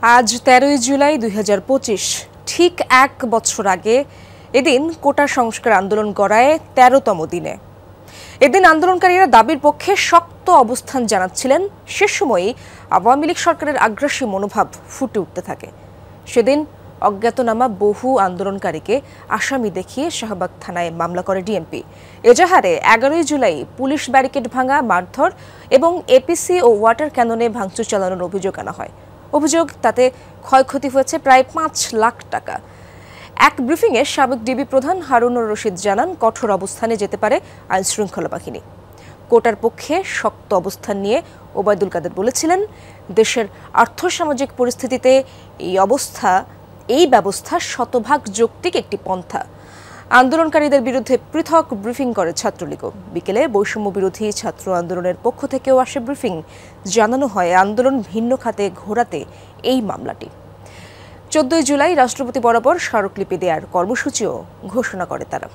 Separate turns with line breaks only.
আজ ১৩ই জুলাই ২০২৫, ঠিক এক বছর আগে এদিন কোটা সংস্কার আন্দোলন গড়ায় ১৩তম দিনে। এদিন আন্দোলনকারীরা দাবির পক্ষে শক্ত অবস্থান জানাচ্ছিলেন। সে সময়ই আওয়ামী লীগ সরকারের আগ্রাসী মনোভাব ফুটে উঠতে থাকে। সেদিন অজ্ঞাতনামা বহু আন্দোলনকারীকে আসামি দেখিয়ে শাহবাগ থানায় মামলা করে ডিএমপি। এজাহারে ১১ই জুলাই পুলিশ ব্যারিকেড ভাঙা, মারধর এবং এপিসি ও ওয়াটার ক্যাননে ভাঙচুর চালানোর অভিযোগ আনা হয়। অভিযোগ, তাতে ক্ষয়ক্ষতি হয়েছে প্রায় ৫ লাখ টাকা। এক ব্রিফিংয়ে সাবেক ডিবি প্রধান হারুনুর রশিদ জানান, কঠোর অবস্থানে যেতে পারে আইনশৃঙ্খলা বাহিনী। কোটার পক্ষে শক্ত অবস্থান নিয়ে ওবায়দুল কাদের বলেছিলেন, দেশের আর্থসামাজিক পরিস্থিতিতে এই ব্যবস্থা শতভাগ যৌক্তিক একটি পন্থা। আন্দোলনকারীদের বিরুদ্ধে পৃথক ব্রিফিং করে ছাত্রলীগও। বিকেলে বৈষম্য বিরোধী ছাত্র আন্দোলনের পক্ষ থেকেও আসে ব্রিফিং। জানানো হয়, আন্দোলন ভিন্ন খাতে ঘোরাতে এই মামলাটি। ১৪ই জুলাই রাষ্ট্রপতি বরাবর স্মারকলিপি দেওয়ার কর্মসূচিও ঘোষণা করে তারা।